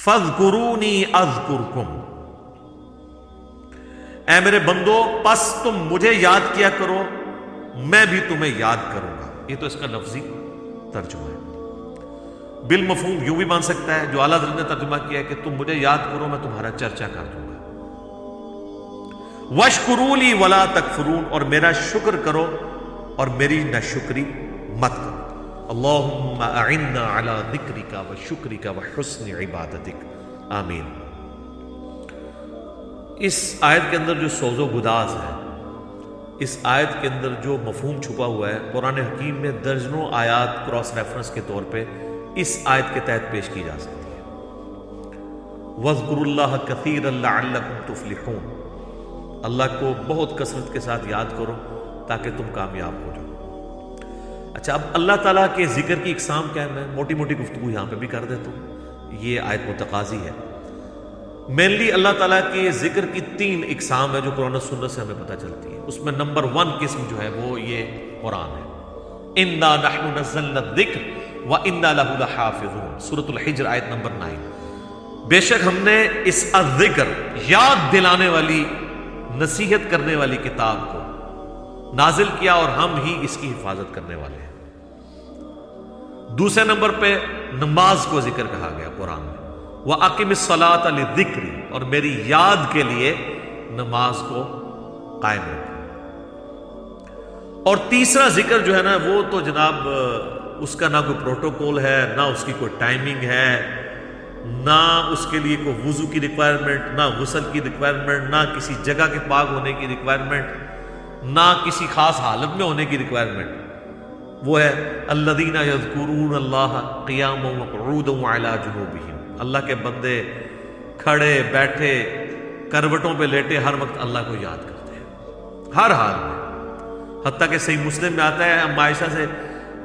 فَاذْكُرُونِي أَذْكُرْكُمْ، اے میرے بندو پس تم مجھے یاد کیا کرو، میں بھی تمہیں یاد کروں گا۔ یہ تو اس کا لفظی ترجمہ ہے۔ بالمفہوم یوں بھی مان سکتا ہے جو اعلیٰ حضرت نے ترجمہ کیا ہے کہ تم مجھے یاد کرو، میں تمہارا چرچا کر دوں گا۔ وَاشْكُرُوا لِي وَلَا تَكْفُرُونَ، اور میرا شکر کرو اور میری ناشکری مت کرو۔ اللہم اعنا علی ذکرک و شکرک و حسن عبادتک، آمین۔ اس آیت کے اندر جو سوز و گداز ہے، اس آیت کے اندر جو مفہوم چھپا ہوا ہے، قرآن حکیم میں درجنوں آیات کراس ریفرنس کے طور پہ اس آیت کے تحت پیش کی جا سکتی ہے۔ وَاذْكُرُوا اللَّهَ كَثِيرًا لَعَلَّكُمْ تُفْلِحُونَ، اللہ کو بہت کثرت کے ساتھ یاد کرو تاکہ تم کامیاب ہو جاؤ۔ اچھا، اب اللہ تعالیٰ کے ذکر کی اقسام کیا ہے، میں موٹی موٹی گفتگو یہاں پہ بھی کر دیتا ہوں، یہ آیت متقاضی ہے۔ مینلی اللہ تعالیٰ کے ذکر کی 3 اقسام ہے جو قرآن و سنت سے ہمیں پتہ چلتی ہے۔ اس میں نمبر 1 قسم جو ہے وہ یہ قرآن ہے۔ اِنَّا نَحْنُ نَزَّلْنَا الذِّكْرَ وَإِنَّا لَهُ لَحَافِظُونَ، سورۃ الحجر آیت نمبر 9۔ بے شک ہم نے اس الذکر، یاد دلانے والی، نصیحت کرنے والی کتاب کو نازل کیا اور ہم ہی اس کی حفاظت کرنے والے ہیں۔ دوسرے نمبر پہ نماز کو ذکر کہا گیا قرآن میں، وَأَقِمِ الصَّلَاةَ لِلذِّكْرِ، اور میری یاد کے لیے نماز کو قائم رکھو۔ اور تیسرا ذکر جو ہے نا وہ تو جناب اس کا نہ کوئی پروٹوکول ہے، نہ اس کی کوئی ٹائمنگ ہے، نہ اس کے لیے کوئی وضو کی ریکوائرمنٹ، نہ غسل کی ریکوائرمنٹ، نہ کسی جگہ کے پاک ہونے کی ریکوائرمنٹ، نہ کسی خاص حالت میں ہونے کی ریکوائرمنٹ۔ وہ ہے الذین یذکرون اللہ قیاما وقعودا وعلی جنوبہم، اللہ کے بندے کھڑے بیٹھے کروٹوں پہ لیٹے ہر وقت اللہ کو یاد کرتے ہیں، ہر حال میں۔ حتیٰ کہ صحیح مسلم میں آتا ہے، ام عائشہ سے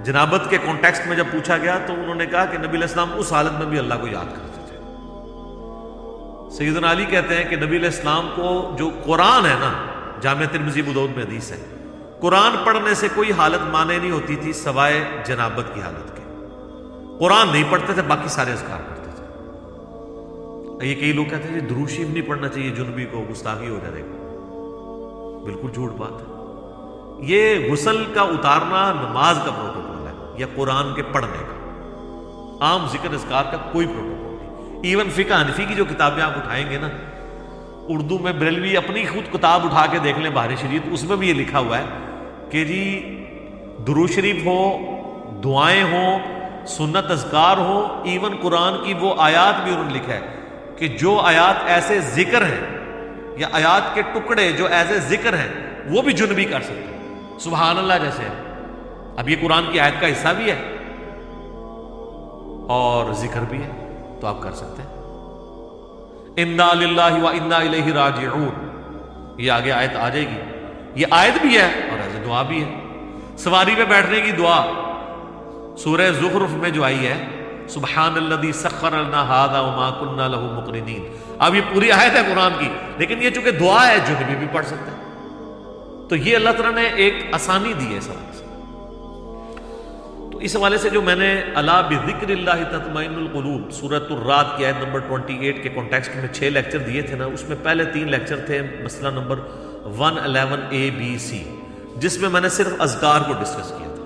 جنابت کے کانٹیکسٹ میں جب پوچھا گیا تو انہوں نے کہا کہ نبی علیہ السلام اس حالت میں بھی اللہ کو یاد کرتے تھے۔ سیدنا علی کہتے ہیں کہ نبی علیہ السلام کو جو قرآن ہے نا، جامع ترمذی ابو داؤد میں حدیث ہے، قرآن پڑھنے سے کوئی حالت مانے نہیں ہوتی تھی سوائے جنابت کی حالت کے۔ قرآن نہیں پڑھتے تھے، باقی سارے اذکار کرتے تھے۔ یہ کئی لوگ کہتے ہیں کہ درود شریف نہیں پڑھنا چاہیے، جنبی کو گستاخی ہو جائے گا، بالکل جھوٹ بات ہے۔ یہ غسل کا اتارنا نماز کا پروٹوکول ہے یا قرآن کے پڑھنے کا، عام ذکر اذکار کا کوئی پروٹوکول نہیں۔ ایون فقہ حنفی کی جو کتابیں آپ اٹھائیں گے نا، اردو میں بریلوی اپنی خود کتاب اٹھا کے دیکھ لیں بہار شریعت، اس میں بھی یہ لکھا ہوا ہے کہ جی درود شریف ہو، دعائیں ہوں، سنت اذکار ہو، ایون قرآن کی وہ آیات بھی انہوں نے لکھا ہے کہ جو آیات ایسے ذکر ہیں یا آیات کے ٹکڑے جو ایسے ذکر ہیں وہ بھی جنبی کر سکتے ہیں، سبحان اللہ جیسے ہے۔ اب یہ قرآن کی آیت کا حصہ بھی ہے اور ذکر بھی ہے، تو آپ کر سکتے ہیں۔ اِنَّا لِلَّهِ وَإِنَّا إِلَيْهِ رَاجِعُونَ، یہ آگے آیت آ جائے گی، یہ آیت بھی ہے اور ایسے دعا بھی ہے۔ سواری پہ بیٹھنے کی دعا سورہ زخرف میں جو آئی ہے، سبحان الذی سخر لنا ھذا وما كنا له مقرنین، اب یہ پوری آیت ہے قرآن کی، لیکن یہ چونکہ دعا ہے جنبی بھی پڑھ سکتے ہیں۔ تو یہ اللہ تعالیٰ نے ایک آسانی دی ہے سب سے۔ تو اس حوالے سے جو میں نے الا بذکر اللہ تطمئن القلوب سورۃ الرعد کی آیت نمبر 28 کے کانٹیکسٹ میں 6 لیکچر دیے تھے نا، اس میں پہلے 3 لیکچر تھے مسئلہ نمبر 111A-B-C، جس میں نے صرف اذکار کو ڈسکس کیا تھا،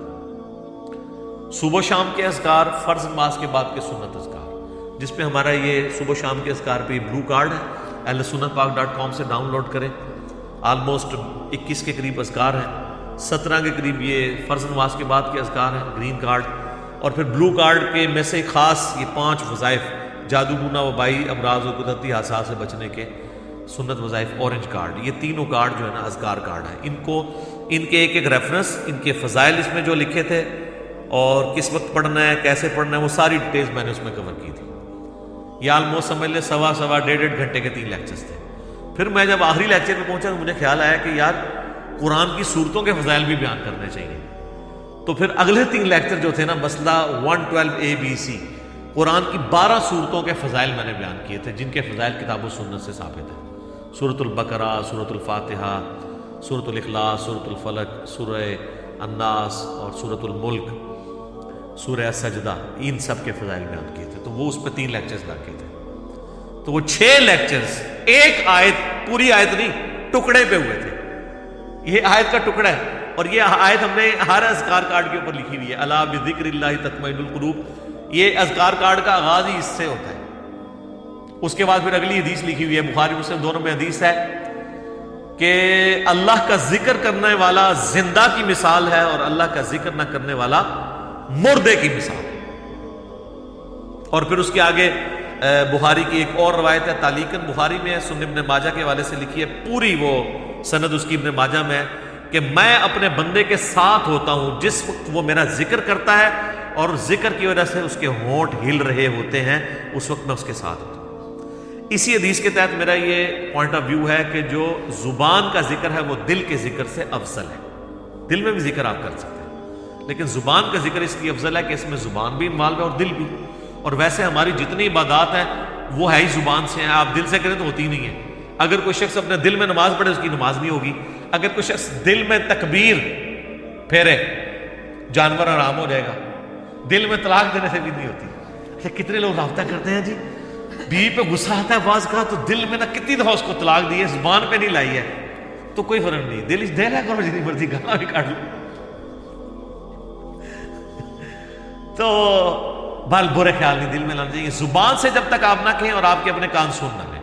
صبح و شام کے اذکار، فرض نماز کے بعد کے سنت اذکار، جس پہ ہمارا یہ صبح و شام کے اذکار پہ بلو کارڈ ہے، ahlsunnatpak.com سے ڈاؤن لوڈ کریں۔ آلموسٹ 21 کے قریب اذکار ہیں، 17 کے قریب یہ فرض نماز کے بعد کے اذکار ہیں، گرین کارڈ، اور پھر بلو کارڈ کے میں سے خاص یہ 5 وظائف، جادو ٹونا وبائی امراض و قدرتی حادثات سے بچنے کے سنت وظائف، اورنج کارڈ، یہ تینوں کارڈ جو ہے نا اذکار کارڈ ہیں۔ ان کو ان کے ایک ریفرنس، ان کے فضائل اس میں جو لکھے تھے اور کس وقت پڑھنا ہے، کیسے پڑھنا ہے، وہ ساری ڈیٹیلز میں نے اس میں کور کی تھی۔ یہ آلموسٹ سمجھ لیں 1.25 گھنٹے کے 3 لیکچرز تھے۔ پھر میں جب آخری لیکچر میں پہنچا تو مجھے خیال آیا کہ یار قرآن کی صورتوں کے فضائل بھی بیان کرنے چاہیے۔ تو پھر اگلے 3 لیکچر جو تھے نا، مسئلہ 112A-B-C، قرآن کی 12 صورتوں کے فضائل میں نے بیان کیے تھے، جن کے فضائل کتاب و سنت سے ثابت ہیں۔ سورۃ البقرہ، سورۃ الفاتحہ، سورۃ الاخلاص، سورۃ الفلق، سورہ الناس اور سورۃ الملک، سورہ سجدہ، ان سب کے فضائل بیان کیے تھے، تو وہ اس پہ 3 لیکچرز لگ گئے تھے۔ تو وہ 6 لیکچرز ایک آیت، پوری آیت نہیں، ٹکڑے پہ ہوئے تھے. یہ آیت کا ٹکڑا ہے، اور یہ آیت ہم نے ہر اذکار کارڈ کے اوپر لکھی ہوئی ہے، الا بذکر اللہ تطمئن القلوب. یہ اذکار کارڈ کا آغاز ہی اس سے ہوتا ہے. اس کے بعد پھر اگلی حدیث لکھی ہوئی ہے، بخاری مسلم دونوں میں حدیث ہے کہ اللہ کا ذکر کرنے والا زندہ کی مثال ہے اور اللہ کا ذکر نہ کرنے والا مردے کی مثال. اور پھر اس کے آگے بخاری کی ایک اور روایت ہے، تعلیقاً بخاری میں ہے، سنن ابن ماجہ کے حوالے سے لکھی ہے، پوری وہ سند اس کی ابن ماجہ میں ہے کہ میں اپنے بندے کے ساتھ ہوتا ہوں جس وقت وہ میرا ذکر کرتا ہے اور ذکر کی وجہ سے اس کے ہونٹ ہل رہے ہوتے ہیں، اس وقت میں اس کے ساتھ ہوتا ہوں. اسی حدیث کے تحت میرا یہ پوائنٹ آف ویو ہے کہ جو زبان کا ذکر ہے وہ دل کے ذکر سے افضل ہے. دل میں بھی ذکر آپ کر سکتے ہیں، لیکن زبان کا ذکر اس لیے افضل ہے کہ اس میں زبان بھی انوالو ہے اور دل بھی. اور ویسے ہماری جتنی عبادات ہیں وہ ہے ہی زبان سے ہیں، آپ دل سے کریں تو ہوتی نہیں ہے. اگر کوئی شخص اپنے دل میں نماز پڑھے اس کی نماز نہیں ہوگی. اگر کوئی شخص دل میں تکبیر پھیرے جانور آرام ہو جائے گا. دل میں طلاق دینے سے بھی نہیں ہوتی. اچھا کتنے لوگ رابطہ کرتے ہیں جی، بیوی پہ غصہ آتا ہے بعض کا تو دل میں نہ کتنی دفعہ اس کو طلاق دی ہے، زبان پہ نہیں لائی ہے، تو کوئی فرق نہیں. دل ہے کرو جتنی مرضی گانا بھی کاٹ لو. تو بال برے خیال نہیں دل میں لانا چاہیے. زبان سے جب تک آپ نہ کہیں اور آپ کے اپنے کان سن نہ لیں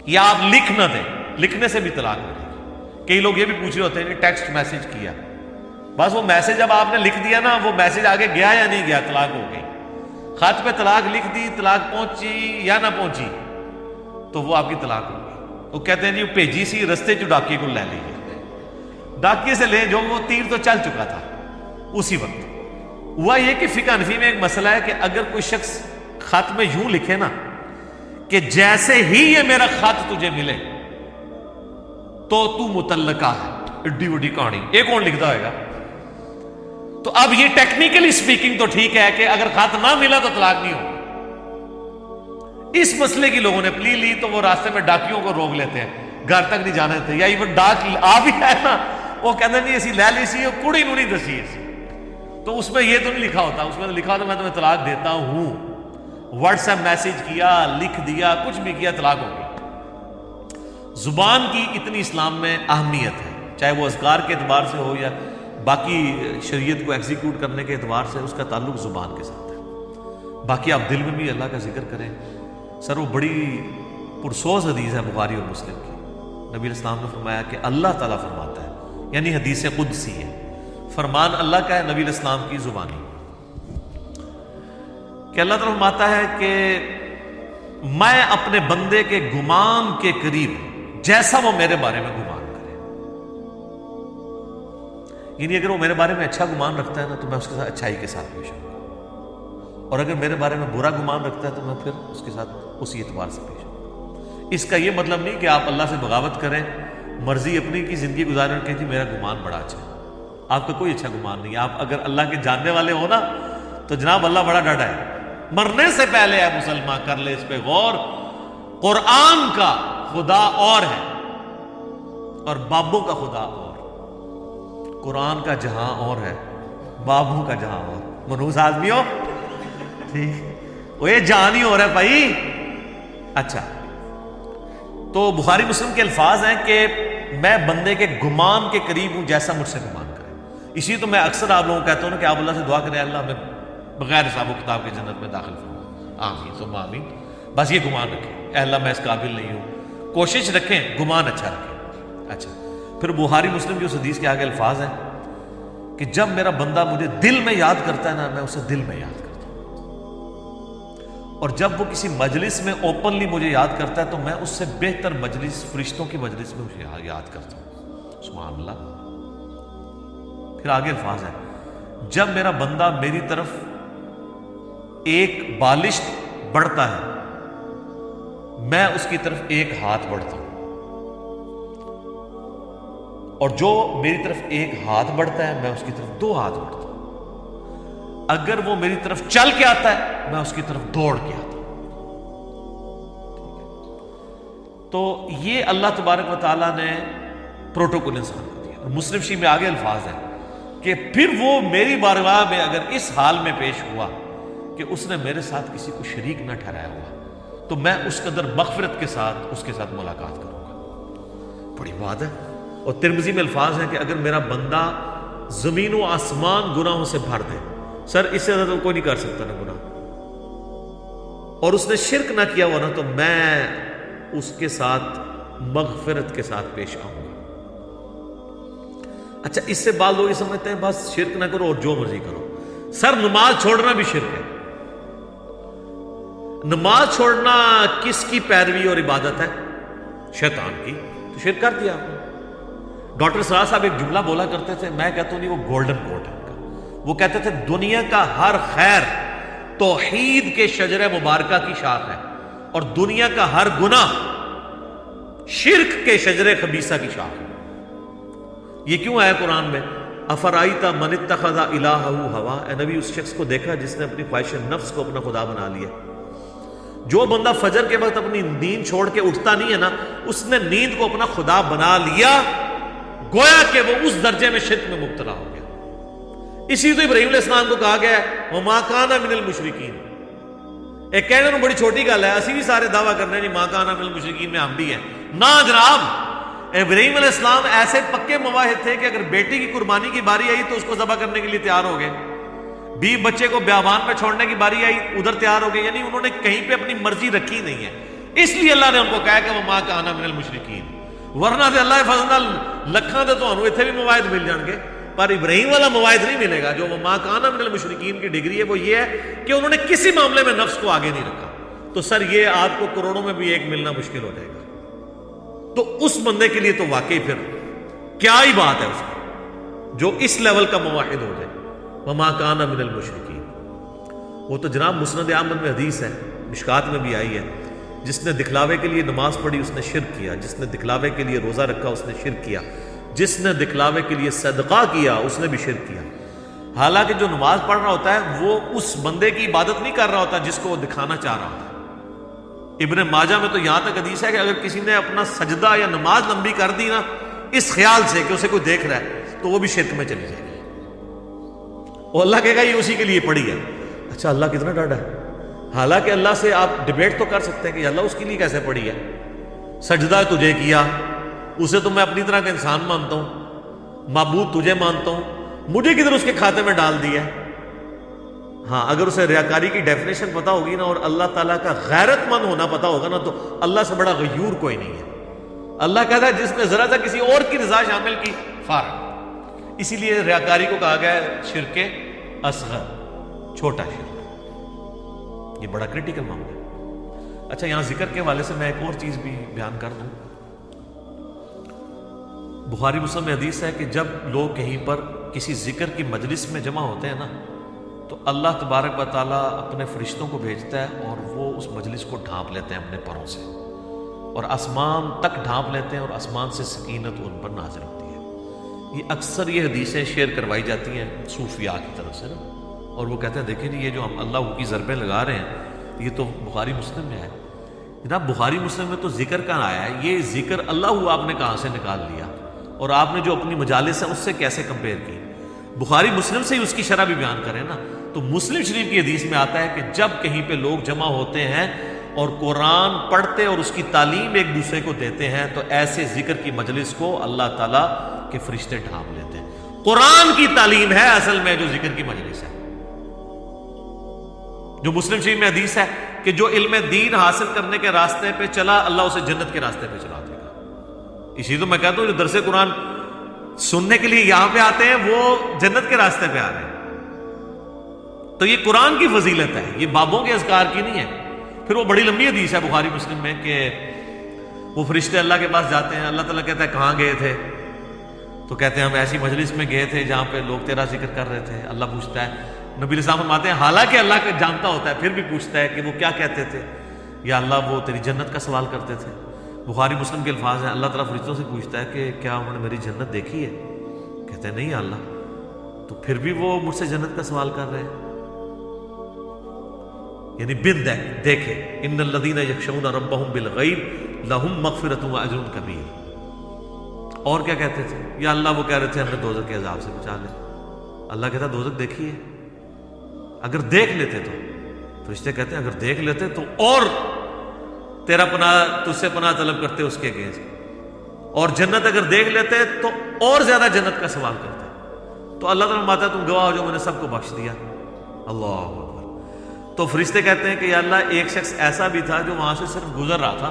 یا آپ لکھ نہ دیں، لکھنے سے بھی طلاق ہو جائے گی. کئی لوگ یہ بھی پوچھ رہے ہوتے ہیں کہ ٹیکسٹ میسج کیا، بس وہ میسج جب آپ نے لکھ دیا نا، وہ میسج آگے گیا یا نہیں گیا، طلاق ہو گئی. خط پہ طلاق لکھ دی، طلاق پہنچی یا نہ پہنچی تو وہ آپ کی طلاق ہو گئی. وہ کہتے ہیں جی بھیجی سی رستے جو ڈاکیے کو لے لیجیے، ڈاکیے سے لے جو وہ تیر تو چل چکا تھا اسی وقت. ہوا یہ کہ فقہ حنفی میں ایک مسئلہ ہے کہ اگر کوئی شخص خط میں یوں لکھے نا کہ جیسے ہی یہ میرا خط تجھے ملے تو متعلقہ ہے، ایڈی وڈی کہانی ایک کون لکھتا ہوئے گا. تو اب یہ ٹیکنیکلی سپیکنگ تو ٹھیک ہے کہ اگر خط نہ ملا تو طلاق نہیں ہوگی. اس مسئلے کی لوگوں نے پلی لی تو وہ راستے میں ڈاکیوں کو روک لیتے ہیں، گھر تک نہیں جانے دیتے. یا ایون ڈاک آ بھی ہے نا، وہ کہتے ہیں اسی لے لی سی کڑی نو نہیں دسی سی، تو اس میں یہ تو نہیں لکھا ہوتا، اس میں تو لکھا ہوتا میں تمہیں طلاق دیتا ہوں. واٹس ایپ میسج کیا، لکھ دیا، کچھ بھی کیا، طلاق ہوگی. زبان کی اتنی اسلام میں اہمیت ہے، چاہے وہ اذکار کے اعتبار سے ہو یا باقی شریعت کو ایگزیکیوٹ کرنے کے اعتبار سے، اس کا تعلق زبان کے ساتھ ہے. باقی آپ دل میں بھی اللہ کا ذکر کریں. سر وہ بڑی پرسوز حدیث ہے بخاری اور مسلم کی. نبی علیہ السلام نے فرمایا کہ اللہ تعالیٰ فرماتا ہے، یعنی حدیث قدسی ہے، فرمان اللہ کا ہے نبی علیہ السلام کی زبانی، کہ اللہ تعالیٰ فرماتا ہے کہ میں اپنے بندے کے گمان کے قریب جیسا وہ میرے بارے میں گمان کرے. یعنی اگر وہ میرے بارے میں اچھا گمان رکھتا ہے نا تو میں اس کے ساتھ اچھائی کے ساتھ پیش ہوں گا، اور اگر میرے بارے میں برا گمان رکھتا ہے تو میں پھر اس کے ساتھ اسی اعتبار سے پیش ہوں گا. اس کا یہ مطلب نہیں کہ آپ اللہ سے بغاوت کریں، مرضی اپنی کی زندگی گزاریں اور کہیں جی میرا گمان بڑا اچھا ہے. آپ کا کوئی اچھا گمان نہیں. آپ اگر اللہ کے جاننے والے ہو نا تو جناب اللہ بڑا ڈاڈا ہے. مرنے سے پہلے ہے مسلمان کر لے اس پہ غور. قرآن کا خدا اور ہے اور بابوں کا خدا اور. قرآن کا جہاں اور ہے، بابوں کا جہاں اور. منوس آدمی ہو ٹھیک، وہ یہ جہاں نہیں ہو رہا ہے بھائی. اچھا تو بخاری مسلم کے الفاظ ہیں کہ میں بندے کے گمان کے قریب ہوں جیسا مجھ سے گمان کرے. اسی تو میں اکثر آپ لوگوں کو کہتا ہوں نا کہ آپ اللہ سے دعا کریں، اللہ ہمیں بغیر حساب و کتاب کی جنت میں داخل فرما، آمین ثم آمین. بس یہ گمان رکھیں، اے اللہ میں اس قابل نہیں ہوں. کوشش رکھیں گمان اچھا رکھیں. اچھا پھر بخاری مسلم کی اس حدیث کے آگے الفاظ ہیں کہ جب میرا بندہ مجھے دل میں یاد کرتا ہے نا میں اسے دل میں یاد کرتا ہوں، اور جب وہ کسی مجلس میں اوپنلی مجھے یاد کرتا ہے تو میں اس سے بہتر مجلس فرشتوں کی مجلس میں اسے یاد کرتا ہوں. سبحان اللہ. پھر آگے الفاظ ہیں جب میرا بندہ میری طرف ایک بالش بڑھتا ہے میں اس کی طرف ایک ہاتھ بڑھتا ہوں، اور جو میری طرف ایک ہاتھ بڑھتا ہے میں اس کی طرف 2 ہاتھ بڑھتا ہوں. اگر وہ میری طرف چل کے آتا ہے میں اس کی طرف دوڑ کے آتا ہوں. تو یہ اللہ تبارک و تعالیٰ نے پروٹوکول انسان کو دیا. مسلم شریف میں آگے الفاظ ہیں کہ پھر وہ میری بارگاہ میں اگر اس حال میں پیش ہوا کہ اس نے میرے ساتھ کسی کو شریک نہ ٹھہرایا ہوا تو میں اس قدر مغفرت کے ساتھ اس کے ساتھ ملاقات کروں گا. بڑی بات ہے. اور ترمذی میں الفاظ ہیں کہ اگر میرا بندہ زمین و آسمان گناہوں سے بھر دے، سر اس سے زیادہ کوئی نہیں کر سکتا نا گناہ، اور اس نے شرک نہ کیا ہوا نا، تو میں اس کے ساتھ مغفرت کے ساتھ پیش آؤں گا. اچھا، اس سے بعض لوگ یہ سمجھتے ہیں بس شرک نہ کرو اور جو مرضی کرو. سر نماز چھوڑنا بھی شرک ہے. نماز چھوڑنا کس کی پیروی اور عبادت ہے؟ شیطان کی. تو شرک کر دیا آپ نے. ڈاکٹر سراج صاحب ایک جملہ بولا کرتے تھے، میں کہتا ہوں نہیں، وہ گولڈن کوٹ ہے ان کا. وہ کہتے تھے دنیا کا ہر خیر توحید کے شجر مبارکہ کی شاخ ہے، اور دنیا کا ہر گناہ شرک کے شجر خبیثہ کی شاخ ہے. یہ کیوں آیا قرآن میں؟ افرائیت من اتخذ الہہ ہوا. اے نبی، اس شخص کو دیکھا جس نے اپنی خواہش نفس کو اپنا خدا بنا لیا. جو بندہ فجر کے وقت اپنی نیند چھوڑ کے اٹھتا نہیں ہے نا، اس نے نیند کو اپنا خدا بنا لیا، گویا کہ وہ اس درجے میں شرک میں مبتلا ہو گیا. اسی تو ابراہیم علیہ السلام کو کہا گیا ہے وَمَا كَانَ مِنَ الْمُشْرِكِينَ. ایک کہنے میں بڑی چھوٹی گل ہے، اسی بھی سارے دعویٰ کرنے ہیں مَا كَانَ مِنَ الْمُشْرِكِينَ میں ہم بھی ہیں. نہ جناب، ابراہیم علیہ السلام ایسے پکے مواحد تھے کہ اگر بیٹی کی قربانی کی باری آئی تو اس کو ذبح کرنے کے لیے تیار ہو گئے. بچے کو بیابان میں چھوڑنے کی باری آئی، ادھر تیار ہو گئے. یعنی انہوں نے کہیں پہ اپنی مرضی رکھی نہیں ہے. اس لیے اللہ نے ان کو کہا کہ وَمَا كَانَ مِنَ الْمُشْرِكِينَ. ورنہ سے اللہ فضل لکھاں دے تو اتنے بھی مواعد مل جان گے، پر ابراہیم والا مواعد نہیں ملے گا. جو وَمَا كَانَ مِنَ الْمُشْرِكِينَ کی ڈگری ہے وہ یہ ہے کہ انہوں نے کسی معاملے میں نفس کو آگے نہیں رکھا. تو سر یہ آپ کو کروڑوں میں بھی ایک ملنا مشکل ہو جائے گا. تو اس بندے کے لیے تو واقعی پھر کیا ہی بات ہے اس کی، جو اس لیول کا موحد ہو جائے. وَمَا كَانَ مِنَ الْمُشْرِكِينَ. وہ تو جناب مسند احمد میں حدیث ہے، مشکات میں بھی آئی ہے، جس نے دکھلاوے کے لیے نماز پڑھی اس نے شرک کیا، جس نے دکھلاوے کے لیے روزہ رکھا اس نے شرک کیا، جس نے دکھلاوے کے لیے صدقہ کیا اس نے بھی شرک کیا. حالانکہ جو نماز پڑھ رہا ہوتا ہے وہ اس بندے کی عبادت نہیں کر رہا ہوتا جس کو وہ دکھانا چاہ رہا ہوتا ہے. ابن ماجہ میں تو یہاں تک حدیث ہے کہ اگر کسی نے اپنا سجدہ یا نماز لمبی کر دی نا اس خیال سے کہ اسے کوئی دیکھ رہا ہے تو وہ بھی شرک میں چلی جائے گی. اور اللہ کہے گا یہ اسی کے لیے پڑھی ہے. اچھا، اللہ کتنا ڈاڈا ہے. حالانکہ اللہ سے آپ ڈیبیٹ تو کر سکتے ہیں کہ اللہ اس کے لیے کیسے پڑھی ہے. سجدہ تجھے کیا، اسے تو میں اپنی طرح کا انسان مانتا ہوں، معبود تجھے مانتا ہوں، مجھے کدھر اس کے کھاتے میں ڈال دیا. ہاں، اگر اسے ریاکاری کی ڈیفینیشن پتا ہوگی نا اور اللہ تعالیٰ کا غیرت مند ہونا پتا ہوگا نا تو اللہ سے بڑا غیور کوئی نہیں ہے. اللہ کہتا ہے جس نے ذرا سا کسی اور کی رضا شامل کی فارغ. اسی لیے ریاکاری کو کہا گیا ہے شرک اصغر، چھوٹا شرک. یہ بڑا کریٹیکل معاملہ ہے. اچھا، یہاں ذکر کے حوالے سے میں ایک اور چیز بھی بیان کر دوں. بخاری مسلم میں حدیث ہے کہ جب لوگ کہیں پر کسی ذکر کی مجلس میں جمع ہوتے ہیں نا تو اللہ تبارک و تعالیٰ اپنے فرشتوں کو بھیجتا ہے اور وہ اس مجلس کو ڈھانپ لیتے ہیں اپنے پروں سے، اور آسمان تک ڈھانپ لیتے ہیں، اور آسمان سے سکینت ان پر نازل ہوتی ہے. یہ اکثر یہ حدیثیں شیئر کروائی جاتی ہیں صوفیاء کی طرف سے نا، اور وہ کہتے ہیں دیکھیں جی یہ جو ہم اللہ کی ضربیں لگا رہے ہیں یہ تو بخاری مسلم میں ہے. جناب بخاری مسلم میں تو ذکر کا آیا ہے، یہ ذکر اللہ آپ نے کہاں سے نکال لیا، اور آپ نے جو اپنی مجالس ہیں اس سے کیسے کمپیئر کی. بخاری مسلم سے ہی اس کی شرح بھی بیان کریں نا. تو مسلم شریف کی حدیث میں آتا ہے کہ جب کہیں پہ لوگ جمع ہوتے ہیں اور قرآن پڑھتے اور اس کی تعلیم ایک دوسرے کو دیتے ہیں تو ایسے ذکر کی مجلس کو اللہ تعالیٰ کے فرشتے ڈھانپ لیتے ہیں. قرآن کی تعلیم ہے اصل میں جو ذکر کی مجلس ہے. جو مسلم شریف میں حدیث ہے کہ جو علم دین حاصل کرنے کے راستے پہ چلا اللہ اسے جنت کے راستے پہ چلا دے گا. اسی تو میں کہتا ہوں جو درس قرآن سننے کے لیے یہاں پہ آتے ہیں وہ جنت کے راستے پہ آ رہے ہیں. تو یہ قرآن کی فضیلت ہے، یہ بابوں کے اذکار کی نہیں ہے. پھر وہ بڑی لمبی حدیث ہے بخاری مسلم میں کہ وہ فرشتے اللہ کے پاس جاتے ہیں، اللہ تعالیٰ کہتا ہے کہاں گئے تھے؟ تو کہتے ہیں ہم ایسی مجلس میں گئے تھے جہاں پہ لوگ تیرا ذکر کر رہے تھے. اللہ پوچھتا ہے، نبی علیہ السلام فرماتے ہیں حالانکہ اللہ کو جانتا ہوتا ہے پھر بھی پوچھتا ہے کہ وہ کیا کہتے تھے. یا اللہ وہ تیری جنت کا سوال کرتے تھے. بخاری مسلم کے الفاظ ہیں، اللہ تعالیٰ فرشتوں سے پوچھتا ہے کہ کیا انہوں نے میری جنت دیکھی ہے؟ کہتے ہیں نہیں یا اللہ. تو پھر بھی وہ مجھ سے جنت کا سوال کر رہے ہیں، یعنی بن دیکھے. ان الذین یخشون ربهم بالغیب لہم مغفرۃ واجر کبیر. اور کیا کہتے تھے؟ یا اللہ وہ کہہ رہے تھے ہمیں دوزخ کے عذاب سے بچا لے. اللہ کہتا دوزخ دیکھیے، اگر دیکھ لیتے تو فرشتے کہتے ہیں اگر دیکھ لیتے تو اور تیرا پناہ تجھ سے پناہ طلب کرتے اس کے اگینسٹ، اور جنت اگر دیکھ لیتے تو اور زیادہ جنت کا سوال کرتے. تو اللہ تعالیٰ فرماتا ہے تم گواہ ہو جو میں نے سب کو بخش دیا. اللہ اکبر. تو فرشتے کہتے ہیں کہ یا اللہ ایک شخص ایسا بھی تھا جو وہاں سے صرف گزر رہا تھا،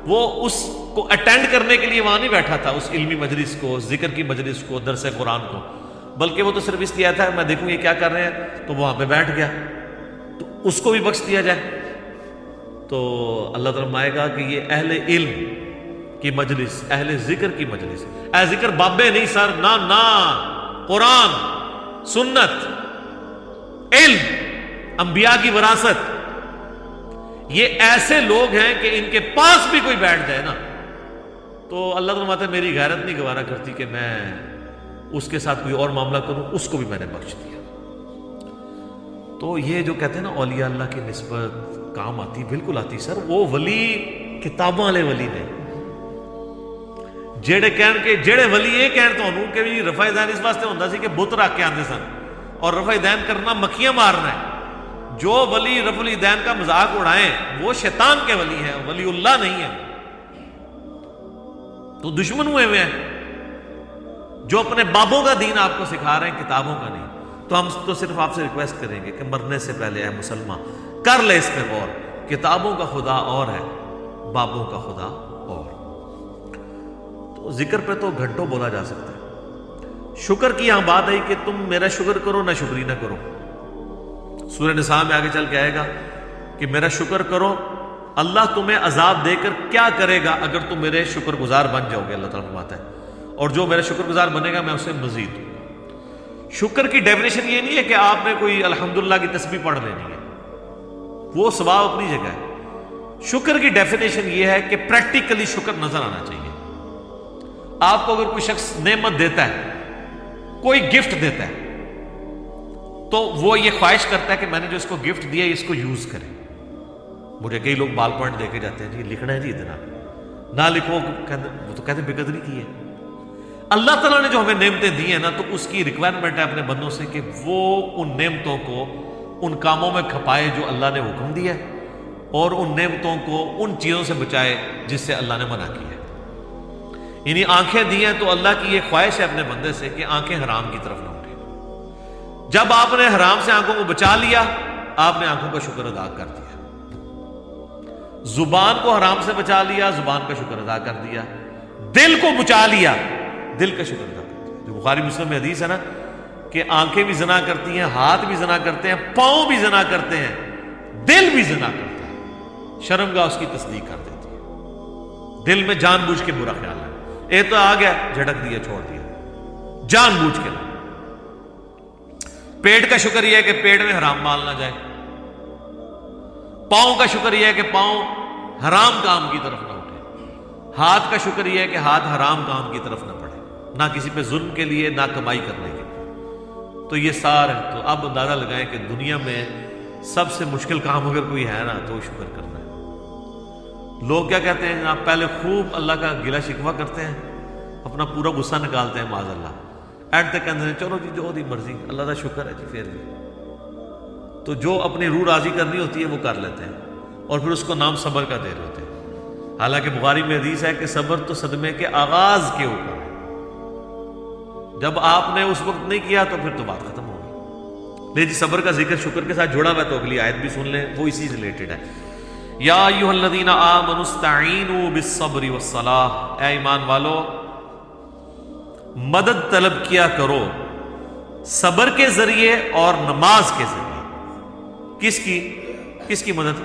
وہ اس کو اٹینڈ کرنے کے لیے وہاں نہیں بیٹھا تھا، اس علمی مجلس کو، ذکر کی مجلس کو، درس قرآن کو، بلکہ وہ تو صرف اس لیے آیا تھا میں دیکھوں یہ کیا کر رہے ہیں، تو وہاں پہ بیٹھ گیا، تو اس کو بھی بخش دیا جائے. تو اللہ تعالیٰ فرمائے گا کہ یہ اہل علم کی مجلس، اہل ذکر کی مجلس، اہل ذکر بابے نہیں سر، نہ قرآن، سنت، علم، انبیاء کی وراثت، یہ ایسے لوگ ہیں کہ ان کے پاس بھی کوئی بیٹھ جائے نا تو اللہ تعالیٰ فرماتا ہے میری غیرت نہیں گوارا کرتی کہ میں اس کے ساتھ کوئی اور معاملہ کروں، اس کو بھی میں نے بخش دیا. تو یہ جو کہتے ہیں نا اولیاء اللہ کی نسبت کام آتی، بالکل آتی سر. وہ ولی کتاباں والے ولی نے جڑے ولی یہ کہن تانوں کہ بھی رفع دین اس واسطے ہوندا سی کہ بت رکھ کے آندے سن، اور رفع دین کرنا مکھیاں مارنا ہے. جو ولی رفع الدین کا مذاق اڑائیں وہ شیطان کے ولی ہیں، ولی اللہ نہیں ہے. تو دشمن ہوئے ہوئے ہیں جو اپنے بابوں کا دین آپ کو سکھا رہے ہیں، کتابوں کا نہیں. تو ہم تو صرف آپ سے ریکویسٹ کریں گے کہ مرنے سے پہلے اے مسلمان کر لے اس پہ غور. کتابوں کا خدا اور ہے، بابوں کا خدا اور. تو ذکر پہ تو گھنٹوں بولا جا سکتا ہے. شکر کی یہاں بات آئی کہ تم میرا شکر کرو نہ شکری نہ کرو. سورہ نساء میں آگے چل کے آئے گا کہ میرا شکر کرو، اللہ تمہیں عذاب دے کر کیا کرے گا اگر تم میرے شکر گزار بن جاؤ گے. اللہ تعالیٰ فرماتا ہے اور جو میرا شکر گزار بنے گا میں اسے مزید دوں. شکر کی ڈیفینیشن یہ نہیں ہے کہ آپ نے کوئی الحمدللہ کی تسبیح پڑھ لینی ہے، وہ ثواب اپنی جگہ ہے. شکر کی ڈیفینیشن یہ ہے کہ پریکٹیکلی شکر نظر آنا چاہیے. آپ کو اگر کوئی شخص نعمت دیتا ہے، کوئی گفٹ دیتا ہے، تو وہ یہ خواہش کرتا ہے کہ میں نے جو اس کو گفٹ دیا ہے اس کو یوز کرے. مجھے کئی لوگ بال پوائنٹ دے کے جاتے ہیں، جی لکھنا ہے جی اتنا، نہ لکھو، وہ تو کہتے ہیں بےقدری کی ہے. اللہ تعالیٰ نے جو ہمیں نعمتیں دی ہیں نا تو اس کی ریکوائرمنٹ ہے اپنے بندوں سے کہ وہ ان نعمتوں کو ان کاموں میں کھپائے جو اللہ نے حکم دیا ہے، اور ان نعمتوں کو ان چیزوں سے بچائے جس سے اللہ نے منع کیا ہے. یعنی آنکھیں دی ہیں تو اللہ کی یہ خواہش ہے اپنے بندے سے کہ آنکھیں حرام کی طرف نہ اٹھیں. جب آپ نے حرام سے آنکھوں کو بچا لیا، آپ نے آنکھوں کا شکر ادا کر دیا. زبان کو حرام سے بچا لیا، زبان کا شکر ادا کر دیا. دل کو بچا لیا، دل کا شکر ادا کر دیا. جو بخاری مسلم میں حدیث ہے نا کہ آنکھیں بھی زنا کرتی ہیں، ہاتھ بھی زنا کرتے ہیں، پاؤں بھی زنا کرتے ہیں، دل بھی زنا کرتا ہے. شرمگاہ اس کی تصدیق کر دیتی ہے. دل میں جان بوجھ کے برا خیال ہے، اے تو آ گیا جھٹک دیا، چھوڑ دیا، جان بوجھ کے. پیٹ کا شکر یہ ہے کہ پیٹ میں حرام مال نہ جائے. پاؤں کا شکر یہ ہے کہ پاؤں حرام کام کی طرف نہ اٹھے. ہاتھ کا شکر یہ ہے کہ ہاتھ حرام کام کی طرف نہ پڑے، نہ کسی پہ ظلم کے لیے نہ کمائی کرنے کے لیے. تو یہ سارا ہے. تو اب اندازہ لگائیں کہ دنیا میں سب سے مشکل کام اگر کوئی ہے نا تو شکر کرنا ہے. لوگ کیا کہتے ہیں جناب، پہلے خوب اللہ کا گلہ شکوہ کرتے ہیں، اپنا پورا غصہ نکالتے ہیں معاذ اللہ، اینڈ تک کہتے ہیں چلو جی جو دی مرضی، اللہ کا شکر ہے جی. پھر بھی تو جو اپنی روح راضی کرنی ہوتی ہے وہ کر لیتے ہیں، اور پھر اس کو نام صبر کا دے رہے ہوتے ہیں. حالانکہ بخاری میں حدیث ہے کہ صبر تو صدمے کے آغاز کے اوپر ہے. جب آپ نے اس وقت نہیں کیا تو پھر تو بات ختم ہوگی. لے جی صبر کا ذکر شکر کے ساتھ جڑا ہوا، تو اگلی آیت بھی سن لیں، وہ اسی سے ریلیٹڈ ہے. یا ایھا الذین آمنوا استعینوا بالصبر والصلاۃ. اے ایمان والو مدد طلب کیا کرو صبر کے ذریعے اور نماز کے ذریعے. کس کی مدد؟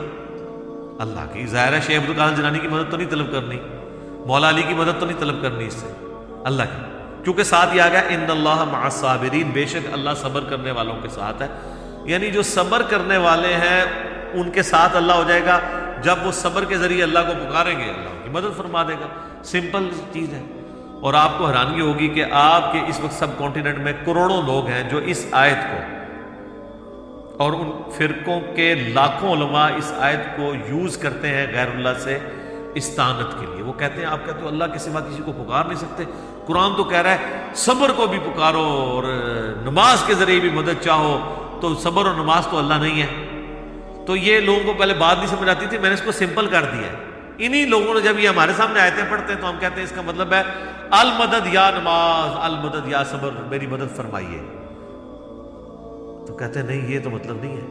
اللہ کی. ظاہر ہے شیخ عبدالقادر جیلانی کی مدد تو نہیں طلب کرنی، مولا علی کی مدد تو نہیں طلب کرنی، اس سے اللہ کی. کیونکہ ساتھ یہ آ گیا ان اللہ مع الصابرین، بے شک اللہ صبر کرنے والوں کے ساتھ ہے. یعنی جو صبر کرنے والے ہیں ان کے ساتھ اللہ ہو جائے گا. جب وہ صبر کے ذریعے اللہ کو پکاریں گے اللہ ان کی مدد فرما دے گا. سمپل چیز ہے. اور آپ کو حیرانگی ہوگی کہ آپ کے اس وقت سب کانٹیننٹ میں کروڑوں لوگ ہیں جو اس آیت کو اور ان فرقوں کے لاکھوں علماء اس آیت کو یوز کرتے ہیں غیر اللہ سے استعانت کے لیے. وہ کہتے ہیں آپ کہتے ہو اللہ کے سوا کسی کو پکار نہیں سکتے، قرآن تو کہہ رہا ہے صبر کو بھی پکارو اور نماز کے ذریعے بھی مدد چاہو. تو صبر اور نماز تو اللہ نہیں ہے. تو یہ لوگوں کو پہلے بات نہیں سمجھ آتی تھی، میں نے اس کو سمپل کر دیا ہے. انہی لوگوں نے جب یہ ہمارے سامنے آیتیں پڑھتے ہیں تو ہم کہتے ہیں اس کا مطلب ہے المدد یا نماز، المدد یا صبر، میری مدد فرمائیے. تو کہتے ہیں نہیں، یہ تو مطلب نہیں ہے.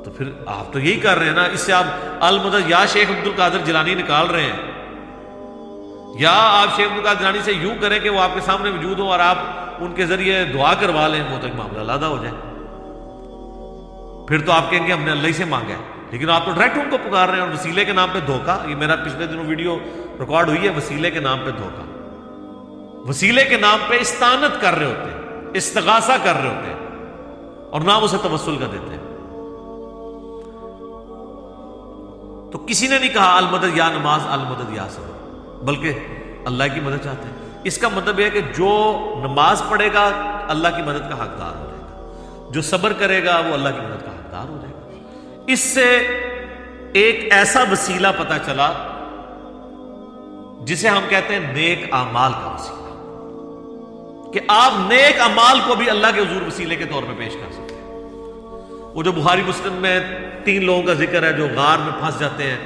تو پھر آپ تو یہی کر رہے ہیں نا، اس سے آپ المدد یا شیخ عبد القادر جیلانی نکال رہے ہیں، یا آپ شیخ عبد القادر جیلانی سے یوں کریں کہ وہ آپ کے سامنے موجود ہوں اور آپ ان کے ذریعے دعا کروا لیں، وہ تو ایک معاملہ علیحدہ ہو جائے. پھر تو آپ کہیں گے ہم نے اللہ ہی سے مانگا ہے. لیکن آپ تو ڈائریکٹ ان کو پکار رہے ہیں، اور وسیلے کے نام پہ دھوکہ. یہ میرا پچھلے دنوں ویڈیو ریکارڈ ہوئی ہے، وسیلے کے نام پہ دھوکہ. وسیلے کے نام پہ استعانت کر رہے ہوتے ہیں، استغاثہ کر رہے ہوتے ہیں، اور نام اسے توسل کا دیتے ہیں. تو کسی نے نہیں کہا المدد یا نماز، المدد یا صبر، بلکہ اللہ کی مدد چاہتے ہیں. اس کا مطلب یہ ہے کہ جو نماز پڑھے گا اللہ کی مدد کا حقدار ہو جائے گا، جو صبر کرے گا وہ اللہ کی مدد کا حقدار ہو جائے گا. اس سے ایک ایسا وسیلہ پتہ چلا جسے ہم کہتے ہیں نیک اعمال کا وسیلہ، کہ آپ نیک اعمال کو بھی اللہ کے حضور وسیلے کے طور پہ پیش کر سکتے ہیں. وہ جو بخاری مسلم میں 3 لوگوں کا ذکر ہے جو غار میں پھنس جاتے ہیں،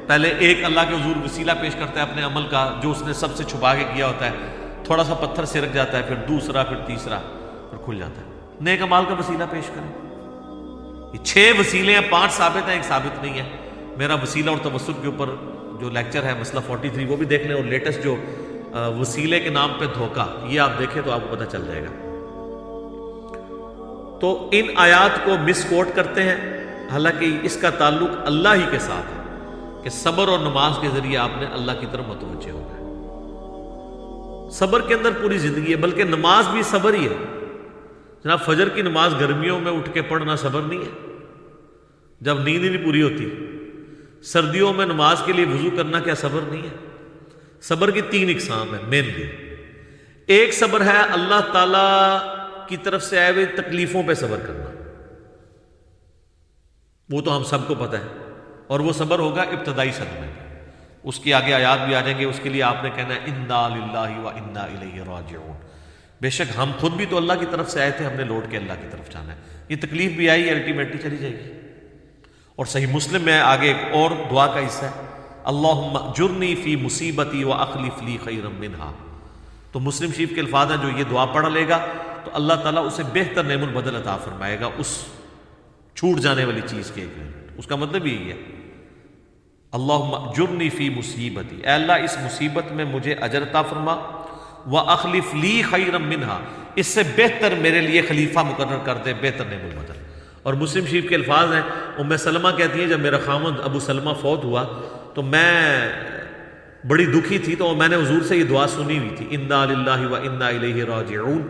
پہلے ایک اللہ کے حضور وسیلہ پیش کرتا ہے اپنے عمل کا جو اس نے سب سے چھپا کے کیا ہوتا ہے، تھوڑا سا پتھر سرک جاتا ہے، پھر دوسرا، پھر تیسرا، پھر کھل جاتا ہے. نیک اعمال کا وسیلہ پیش کریں. یہ 6 وسیلے ہیں، 5 ثابت ہیں، ایک ثابت نہیں ہے. میرا وسیلہ اور توسل کے اوپر جو لیکچر ہے مسئلہ 43 وہ بھی دیکھ لیں، اور لیٹسٹ جو وسیلے کے نام پہ دھوکہ، یہ آپ دیکھیں تو آپ کو پتہ چل جائے گا. تو ان آیات کو مس کوٹ کرتے ہیں، حالانکہ اس کا تعلق اللہ ہی کے ساتھ ہے کہ صبر اور نماز کے ذریعے آپ نے اللہ کی طرف متوجہ ہونا ہے. صبر کے اندر پوری زندگی ہے، بلکہ نماز بھی صبر ہی ہے. جناب فجر کی نماز گرمیوں میں اٹھ کے پڑھنا صبر نہیں ہے، جب نیند ہی نہیں پوری ہوتی. سردیوں میں نماز کے لیے وضو کرنا کیا صبر نہیں ہے؟ صبر کی 3 اقسام ہیں مینلی. ایک صبر ہے اللہ تعالی کی طرف سے آئے ہوئے تکلیفوں پہ صبر کرنا، وہ تو ہم سب کو پتہ ہے، اور وہ صبر ہوگا ابتدائی صدمے میں. اس کی آگے آیات بھی آ جائیں گے، اس کے لیے آپ نے کہنا ہے انا للہ و انا الیہ راجعون. بے شک ہم خود بھی تو اللہ کی طرف سے آئے تھے، ہم نے لوٹ کے اللہ کی طرف جانا ہے. یہ تکلیف بھی آئی، الٹیمیٹلی چلی جائے گی. اور صحیح مسلم میں آگے ایک اور دعا کا حصہ ہے، اللہم اجرنی فی مصیبتی واخلف لی خیرا منہا. تو مسلم شریف کے الفاظ ہیں، جو یہ دعا پڑھ لے گا تو اللہ تعالیٰ اسے بہتر نعم البدل عطا فرمائے گا اس چھوٹ جانے والی چیز کے. اس کا مطلب یہی ہے اللہم اجرنی فی مصیبتی، اے اللہ اس مصیبت میں مجھے اجر عطا فرما، وَأَخْلِفْ لِي خَيْرًا مِّنْهَا، اس سے بہتر میرے لیے خلیفہ مقرر کر دے، بہتر نعم البدل. اور مسلم شریف کے الفاظ ہیں، ام سلمہ کہتی ہیں جب میرا خامد ابو سلمہ فوت ہوا تو میں بڑی دکھی تھی، تو میں نے حضور سے یہ دعا سنی ہوئی تھی، انا للہ و انا الیہ راجعون،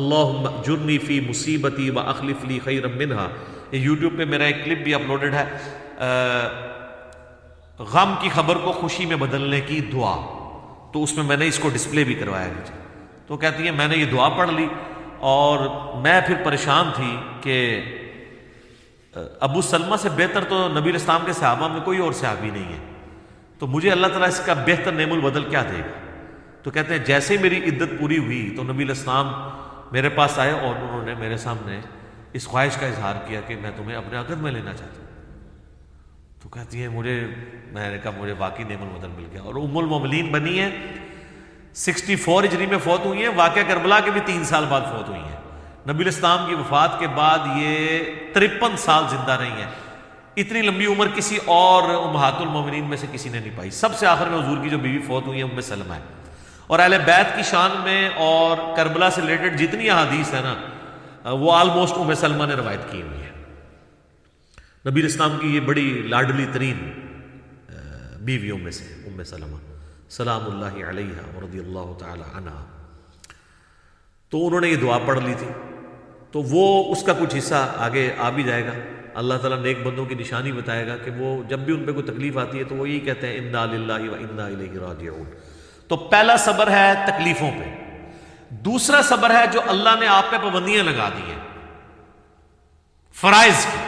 اللہم اجرنی فی مصیبتی واخلف لی خیرا منہا. یہ یوٹیوب پہ میرا ایک کلپ بھی اپلوڈڈ ہے، غم کی خبر کو خوشی میں بدلنے کی دعا. تو اس میں میں نے اس کو ڈسپلے بھی کروایا نیچے. تو کہتی ہے میں نے یہ دعا پڑھ لی اور میں پھر پریشان تھی کہ ابو سلمہ سے بہتر تو نبی اسلام کے صحابہ میں کوئی اور صحابی نہیں ہے، تو مجھے اللہ تعالیٰ اس کا بہتر نعم البدل کیا دے گا. تو کہتے ہیں جیسے ہی میری عدت پوری ہوئی تو نبی الاسلام میرے پاس آئے اور انہوں نے میرے سامنے اس خواہش کا اظہار کیا کہ میں تمہیں اپنے عقد میں لینا چاہتا ہوں. تو کہتی ہیں میں نے کہا مجھے واقعی نعم البدل مل گیا. اور ام المومنین بنی ہیں 64 ہجری میں فوت ہوئی ہیں، واقعہ کربلا کے بھی 3 سال بعد فوت ہوئی ہیں. نبی الاسلام کی وفات کے بعد یہ 53 سال زندہ رہی ہیں. اتنی لمبی عمر کسی اور امہات المومنین میں سے کسی نے نہیں پائی. سب سے آخر میں حضور کی جو بیوی فوت ہوئی ہے ام سلمہ ہے. اور اہل بیت کی شان میں اور کربلا سے ریلیٹڈ جتنی احادیث ہے نا وہ آلموسٹ ام سلمہ نے روایت کی ہوئی ہے. نبی اسلام کی یہ بڑی لاڈلی ترین بیویوں میں سے ام سلمہ سلام اللہ علیہا ورضی اللہ تعالی عنہا. تو انہوں نے یہ دعا پڑھ لی تھی، تو وہ اس کا کچھ حصہ آگے آ بھی جائے گا. اللہ تعالیٰ نیک بندوں کی نشانی بتائے گا کہ وہ جب بھی ان پہ کوئی تکلیف آتی ہے تو وہ یہی کہتے ہیں انا للہ و انا الیہ راجعون. تو پہلا صبر ہے تکلیفوں پہ. دوسرا صبر ہے جو اللہ نے آپ پہ پابندیاں لگا دی ہیں فرائض کی.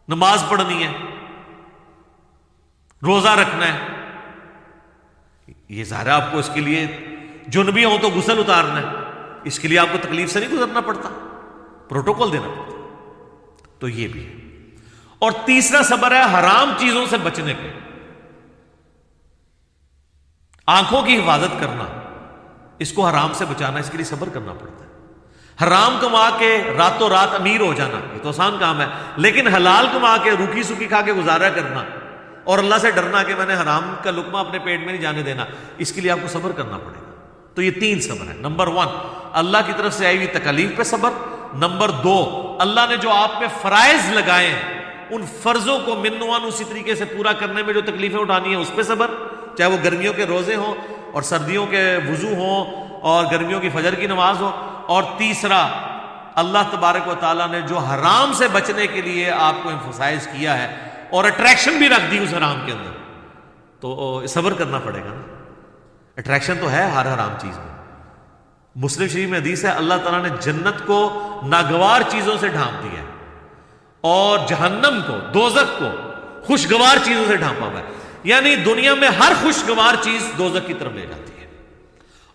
نماز پڑھنی ہے، روزہ رکھنا ہے. یہ ظاہر ہے آپ کو اس کے لیے جنبی ہو تو غسل اتارنا ہے، اس کے لیے آپ کو تکلیف سے نہیں گزرنا پڑتا، پروٹوکول دینا پڑتا. تو یہ بھی ہے. اور تیسرا صبر ہے حرام چیزوں سے بچنے پہ. آنکھوں کی حفاظت کرنا، اس کو حرام سے بچانا، اس کے لیے صبر کرنا پڑتا ہے. حرام کما کے راتوں رات امیر ہو جانا یہ تو آسان کام ہے، لیکن حلال کما کے روکھی سوکھی کھا کے گزارا کرنا اور اللہ سے ڈرنا کہ میں نے حرام کا لقمہ اپنے پیٹ میں نہیں جانے دینا، اس کے لیے آپ کو صبر کرنا پڑے گا. تو یہ 3 صبر ہے. نمبر 1 اللہ کی طرف سے آئی ہوئی تکالیف پہ صبر. نمبر 2 اللہ نے جو آپ پہ فرائض لگائے ہیں ان فرضوں کو منوان اسی طریقے سے پورا کرنے میں جو تکلیفیں اٹھانی ہیں اس پہ صبر، چاہے وہ گرمیوں کے روزے ہوں اور سردیوں کے وضو ہوں اور گرمیوں کی فجر کی نماز ہو. اور تیسرا اللہ تبارک و تعالیٰ نے جو حرام سے بچنے کے لیے آپ کو ایمفسائز کیا ہے اور اٹریکشن بھی رکھ دی اس حرام کے اندر، تو صبر کرنا پڑے گا نا. اٹریکشن تو ہے ہر حرام چیز میں. مسلم شریف میں حدیث ہے اللہ تعالیٰ نے جنت کو ناگوار چیزوں سے ڈھانپ دیا ہے اور جہنم کو، دوزخ کو خوشگوار چیزوں سے ڈھانپا ہوا ہے. یعنی دنیا میں ہر خوشگوار چیز دوزخ کی طرف لے جاتی ہے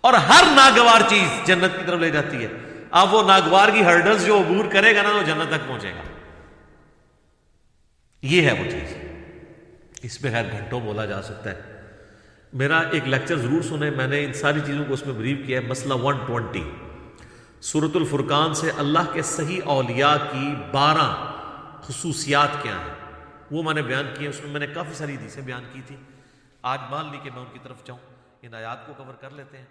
اور ہر ناگوار چیز جنت کی طرف لے جاتی ہے. اب وہ ناگوار کی ہرڈلز جو عبور کرے گا نا وہ جنت تک پہنچے گا. یہ ہے وہ چیز. اس پہ خیر گھنٹوں بولا جا سکتا ہے. میرا ایک لیکچر ضرور سنیں، میں نے ان ساری چیزوں کو اس میں بریف کیا ہے. مسئلہ 120 سورۃ الفرقان سے اللہ کے صحیح اولیاء کی 12 خصوصیات کیا ہیں وہ میں نے بیان کیے. اس میں میں نے کافی ساری حدیثیں بیان کی تھی. آج مان لی کہ میں ان کی طرف جاؤں، ان آیات کو کور کر لیتے ہیں.